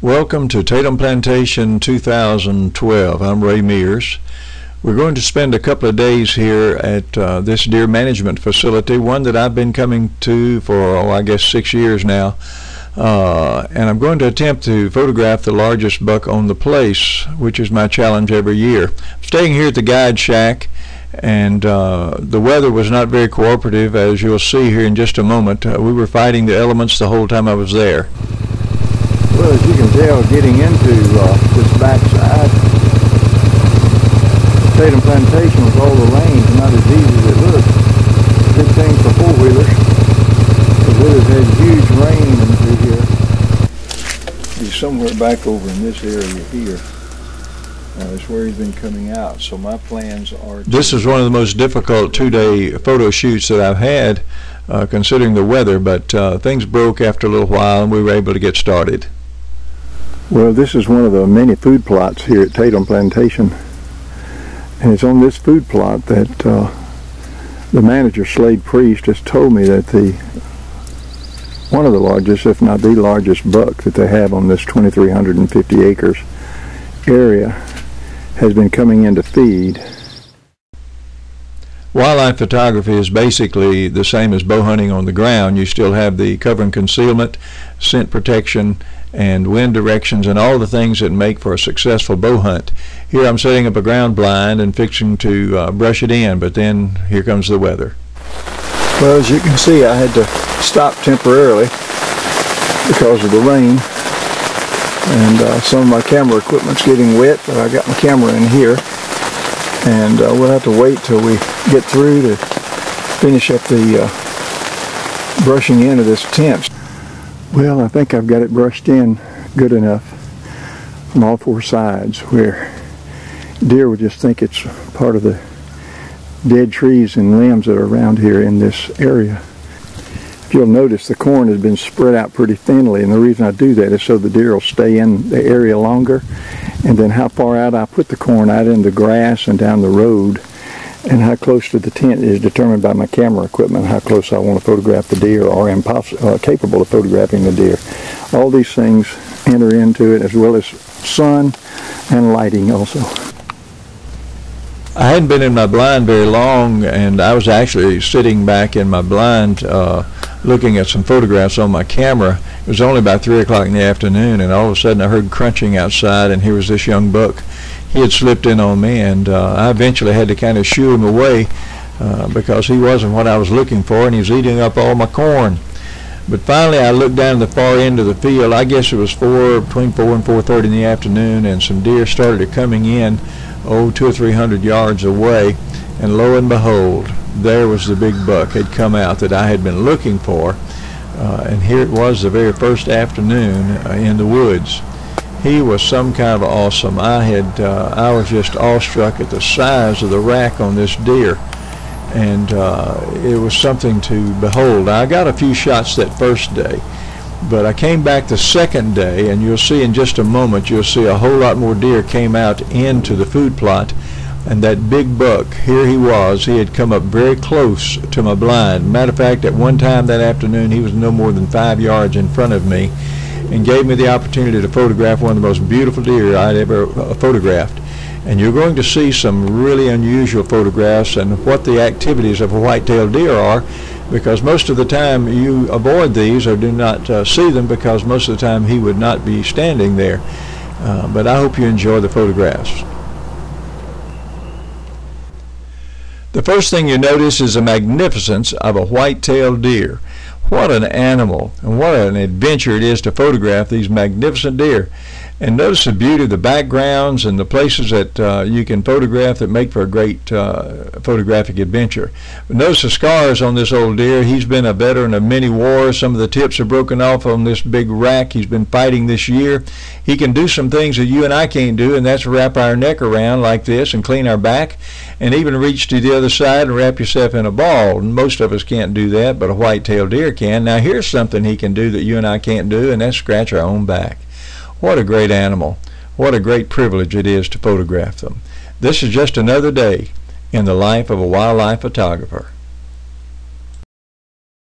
Welcome to Tatum Plantation 2012. I'm Ray Mears. We're going to spend a couple of days here at this deer management facility, one that I've been coming to for, I guess 6 years now. And I'm going to attempt to photograph the largest buck on the place, which is my challenge every year. I'm staying here at the guide shack, and the weather was not very cooperative, as you'll see here in just a moment. We were fighting the elements the whole time I was there. Well, as you can tell, getting into this backside Tatum Plantation with all the rain is not as easy as it looks. Good thing for four-wheelers, because we've had huge rain into here. He's somewhere back over in this area here. That's where he's been coming out. So my plans are... This is one of the most difficult two-day photo shoots that I've had, considering the weather, but things broke after a little while and we were able to get started. Well, this is one of the many food plots here at Tatum Plantation, and it's on this food plot that the manager, Slade Priest, has told me that one of the largest, if not the largest buck that they have on this 2,350 acres area has been coming in to feed. Wildlife photography is basically the same as bow hunting on the ground. You still have the cover and concealment, scent protection, and wind directions, and all the things that make for a successful bow hunt. Here I'm setting up a ground blind and fixing to brush it in, but then here comes the weather. Well, as you can see, I had to stop temporarily because of the rain, and some of my camera equipment's getting wet, but I got my camera in here, and we'll have to wait till we get through to finish up the brushing in of this tent. Well, I think I've got it brushed in good enough from all four sides where deer would just think it's part of the dead trees and limbs that are around here in this area. If you'll notice, the corn has been spread out pretty thinly, and the reason I do that is so the deer will stay in the area longer. And then how far out I put the corn out in the grass and down the road, and how close to the tent is determined by my camera equipment, how close I want to photograph the deer or am capable of photographing the deer. All these things enter into it, as well as sun and lighting also. I hadn't been in my blind very long, and I was actually sitting back in my blind looking at some photographs on my camera. It was only about 3 o'clock in the afternoon, and all of a sudden I heard crunching outside, and here was this young buck. He had slipped in on me, and I eventually had to kind of shoo him away because he wasn't what I was looking for, and he was eating up all my corn. But finally I looked down the far end of the field. I guess it was between 4 and 4:30 in the afternoon, and some deer started coming in, 200 or 300 yards away, and lo and behold, there was the big buck had come out that I had been looking for, and here it was the very first afternoon in the woods. He was some kind of awesome. I was just awestruck at the size of the rack on this deer, and it was something to behold. I got a few shots that first day, but I came back the second day, and you'll see in just a moment, you'll see a whole lot more deer came out into the food plot, and that big buck, here he was. He had come up very close to my blind. Matter of fact, at one time that afternoon, he was no more than 5 yards in front of me, and gave me the opportunity to photograph one of the most beautiful deer I'd ever photographed. And you're going to see some really unusual photographs and what the activities of a white-tailed deer are, because most of the time you avoid these or do not see them, because most of the time he would not be standing there. But I hope you enjoy the photographs. The first thing you notice is the magnificence of a white-tailed deer. What an animal, and what an adventure it is to photograph these magnificent deer. And notice the beauty of the backgrounds and the places that you can photograph that make for a great photographic adventure. But notice the scars on this old deer. He's been a veteran of many wars. Some of the tips are broken off on this big rack he's been fighting this year. He can do some things that you and I can't do, and that's wrap our neck around like this and clean our back, and even reach to the other side and wrap yourself in a ball. And most of us can't do that, but a white-tailed deer can. Now here's something he can do that you and I can't do, and that's scratch our own back. What a great animal. What a great privilege it is to photograph them. This is just another day in the life of a wildlife photographer.